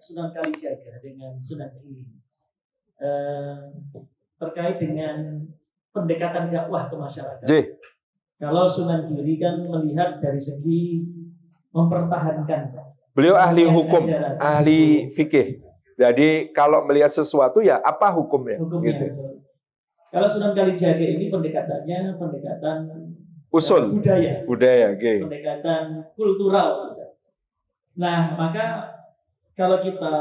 Sunan Kalijaga dengan Sunan Giri terkait dengan pendekatan dakwah ke masyarakat. Kalau Sunan Giri kan melihat dari segi mempertahankan. Beliau ahli hukum, ahli fikih. Jadi kalau melihat sesuatu ya apa hukumnya? Hukumnya. Gitu. Kalau Sunan Kalijaga ini pendekatannya pendekatan usul, budaya, okay. Pendekatan kultural. Nah, maka kalau kita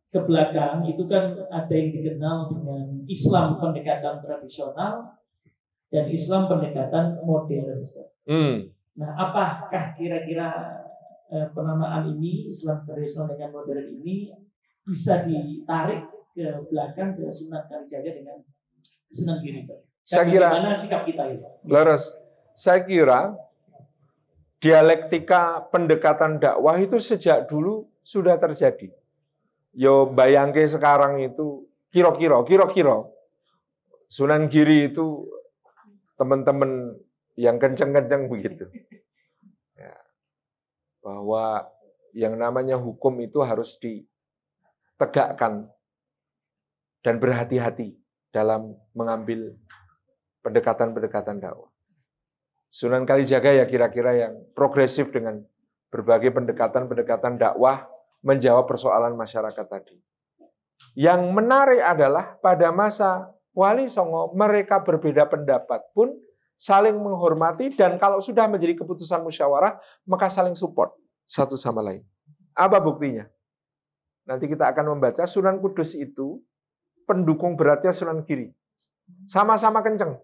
ke belakang itu kan ada yang dikenal dengan Islam pendekatan tradisional dan Islam pendekatan modern. Nah, apakah kira-kira penamaan ini Islam tradisional dengan modern ini bisa ditarik ke belakang ke Sunan Kalijaga dengan Sunan Giri? Saya kira bagaimana sikap kita itu? Laras, saya kira dialektika pendekatan dakwah itu sejak dulu sudah terjadi. Yo bayangke sekarang itu kira-kira Sunan Giri itu teman-teman yang kenceng-kenceng begitu. Ya, bahwa yang namanya hukum itu harus ditegakkan dan berhati-hati dalam mengambil pendekatan-pendekatan dakwah. Sunan Kalijaga ya kira-kira yang progresif dengan berbagai pendekatan-pendekatan dakwah menjawab persoalan masyarakat tadi. Yang menarik adalah pada masa Wali Songo mereka berbeda pendapat pun saling menghormati dan kalau sudah menjadi keputusan musyawarah maka saling support satu sama lain. Apa buktinya? Nanti kita akan membaca Sunan Kudus itu pendukung beratnya Sunan Giri. Sama-sama kenceng.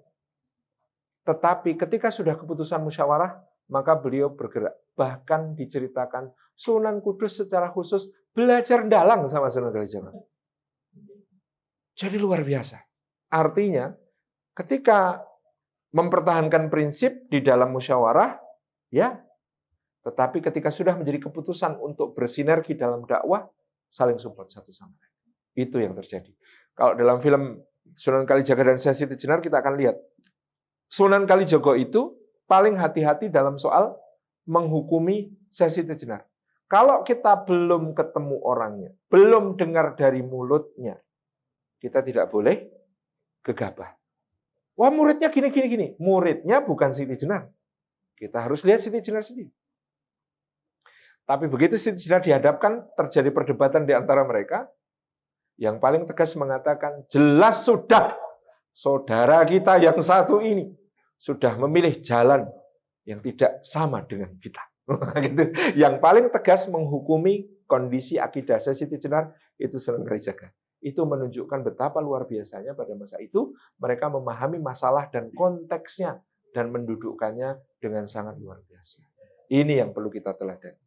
Tetapi ketika sudah keputusan musyawarah, maka beliau bergerak. Bahkan diceritakan Sunan Kudus secara khusus belajar dalang sama Sunan Kalijaga. Jadi luar biasa. Artinya, ketika mempertahankan prinsip di dalam musyawarah, ya, tetapi ketika sudah menjadi keputusan untuk bersinergi dalam dakwah, saling support satu sama lain. Itu yang terjadi. Kalau dalam film Sunan Kalijaga dan Sesi Tejenar kita akan lihat Sunan Kalijaga itu paling hati-hati dalam soal menghukumi Sesi Tejenar. Kalau kita belum ketemu orangnya, belum dengar dari mulutnya, kita tidak boleh gegabah. Wah muridnya gini. Muridnya bukan Siti Jenar. Kita harus lihat Siti Jenar sendiri. Tapi begitu Siti Jenar dihadapkan, terjadi perdebatan di antara mereka, yang paling tegas mengatakan, jelas sudah saudara kita yang satu ini sudah memilih jalan yang tidak sama dengan kita. Gitu. Yang paling tegas menghukumi kondisi akidah Siti Jenar itu Sunan Kalijaga. Itu menunjukkan betapa luar biasanya pada masa itu mereka memahami masalah dan konteksnya dan mendudukkannya dengan sangat luar biasa. Ini yang perlu kita teladani.